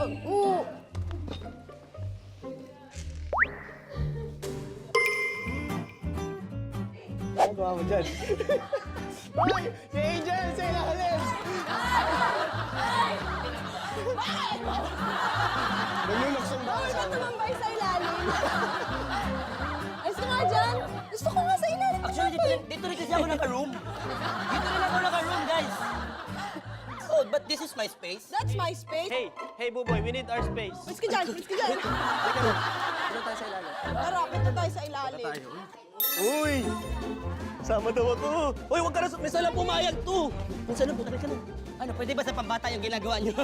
Ano gawa mo dyan? Hoy! Si Angel! Si ilalim! Naluluksong ba Bawal sa ka tumambay sa ilalim. Ayos ka nga dyan. Gusto ko nga sa ilalim. Actually, dito rin kasi ako naka-room. Dito rin ako naka-room, guys. Oh, but this is my space. That's my space. Hey, Buboy, we need our space. Pwes ka dyan, pwes ka dyan. Dito tayo sa ilalim. Tara, punta tayo sa ilalim. Uy! Sama daw ako. Uy, huwag ka na, may salang pumayag to. Kung saan po, ka na. Ano, pwede ba sa pambata yung ginagawa nyo?